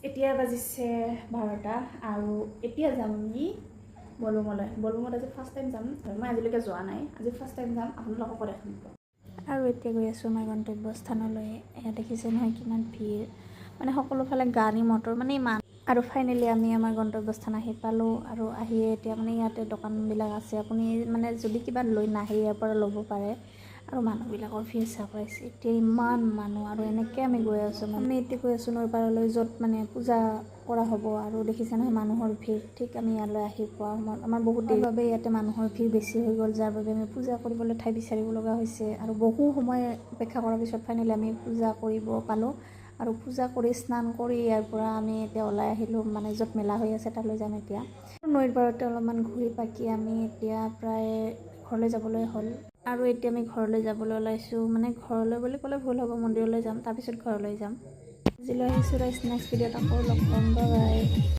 এতিয়া বাজিছে 12টা আৰু এতিয়া যাম আমি বলবমত আজি ফাৰ্ষ্ট টাইম যাম। মই আজিলৈকে যোৱা নাই, আজি ফাৰ্ষ্ট টাইম যাম, আপোনালোককো দেখাম। আৰু এতিয়া গৈ আছোঁ আমাৰ গন্তব্যস্থানলৈ। এয়া দেখিছে নহয় কিমান ভিৰ, মানে সকলোফালে গাড়ী মটৰ মানে ইমান। আৰু ফাইনেলি আমি আমাৰ গন্তব্যস্থান আহি পালোঁ আৰু আহিয়ে এতিয়া মানে ইয়াতে দোকানবিলাক আছে, আপুনি মানে যদি কিবা লৈ নাহে ইয়াৰ পৰা ল'ব পাৰে। আৰু মানুহবিলাকৰ ভিৰ চাব পাইছে, এতিয়া ইমান মানুহ আৰু এনেকৈ আমি গৈ আছোঁ। আমি এতিয়া গৈ আছোঁ নৈ পাৰলৈ, য'ত মানে পূজা কৰা হ'ব। আৰু দেখিছে নহয় মানুহৰ ভিৰ, ঠিক আমি ইয়ালৈ আহি পোৱা সময়ত আমাৰ বহুত দেৰিৰ বাবে ইয়াতে মানুহৰ ভিৰ বেছি হৈ গ'ল, যাৰ বাবে আমি পূজা কৰিবলৈ ঠাই বিচাৰিব লগা হৈছে। আৰু বহু সময় অপেক্ষা কৰাৰ পিছত ফাইনেলি আমি পূজা কৰিব পালোঁ। আৰু পূজা কৰি স্নান কৰি ইয়াৰ পৰা আমি এতিয়া ওলাই আহিলোঁ, মানে য'ত মেলা হৈ আছে তালৈ যাম এতিয়া। নৈৰ পাৰতে অলপমান ঘূৰি পাকি আমি এতিয়া প্ৰায় ঘৰলৈ যাবলৈ হ'ল। আৰু এতিয়া আমি ঘৰলৈ যাবলৈ ওলাইছোঁ, মানে ঘৰলৈ বুলি ক'লে ভুল হ'ব, মন্দিৰলৈ যাম, তাৰপিছত ঘৰলৈ যাম। আজিলৈ আহিছোঁ, নেক্সট ভিডিঅ'ত আকৌ লগ পাম, বাই বাই।